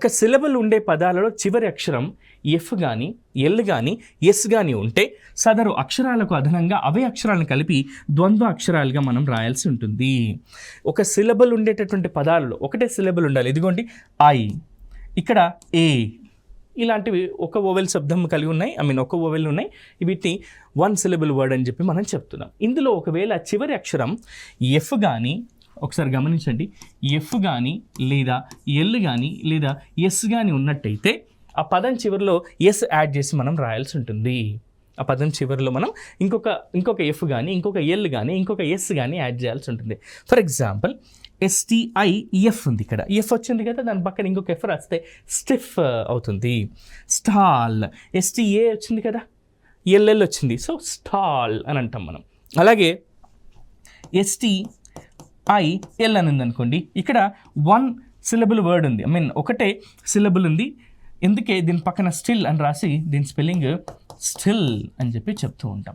ఒక సిలబుల్ ఉండే పదాలలో చివరి అక్షరం ఎఫ్ కానీ ఎల్ కానీ ఎస్ కానీ ఉంటే సదరు అక్షరాలకు అదనంగా అవే అక్షరాలను కలిపి ద్వంద్వ అక్షరాలుగా మనం రాయాల్సి ఉంటుంది. ఒక సిలబుల్ ఉండేటటువంటి పదాలలో ఒకటే సిలబుల్ ఉండాలి. ఇదిగోండి ఐ, ఇక్కడ ఏ, ఇలాంటివి ఒక ఓవెల్ శబ్దం కలిగి ఉన్నాయి, ఒక ఓవెల్ ఉన్నాయి. వీటిని వన్ సిలబుల్ వర్డ్ అని చెప్పి మనం చెప్తున్నాం. ఇందులో ఒకవేళ చివరి అక్షరం ఎఫ్ కానీ, ఒకసారి గమనించండి, ఎఫ్ కానీ లేదా ఎల్ కానీ లేదా ఎస్ కానీ ఉన్నట్టయితే ఆ పదం చివరిలో ఎస్ యాడ్ చేసి మనం రాయాల్సి ఉంటుంది. ఆ పదం చివరిలో మనం ఇంకొక ఎఫ్ కానీ ఇంకొక ఎల్ కానీ ఇంకొక ఎస్ కానీ యాడ్ చేయాల్సి ఉంటుంది. ఫర్ ఎగ్జాంపుల్ STIF ఉంది, ఇక్కడ ఎఫ్ వచ్చింది కదా, దాని పక్కన ఇంకొక ఎఫ్ రాస్తే స్టిఫ్ అవుతుంది. స్టాల్, STA వచ్చింది కదా, LL వచ్చింది, సో స్టాల్ అని అంటాం మనం. అలాగే STIL అని ఉంది అనుకోండి, ఇక్కడ వన్ సిలబుల్ వర్డ్ ఉంది, ఒకటే సిలబుల్ ఉంది, ఎందుకే దీని పక్కన స్టిల్ అని రాసి దీని స్పెల్లింగ్ స్టిల్ అని చెప్పి చెప్తూ ఉంటాం.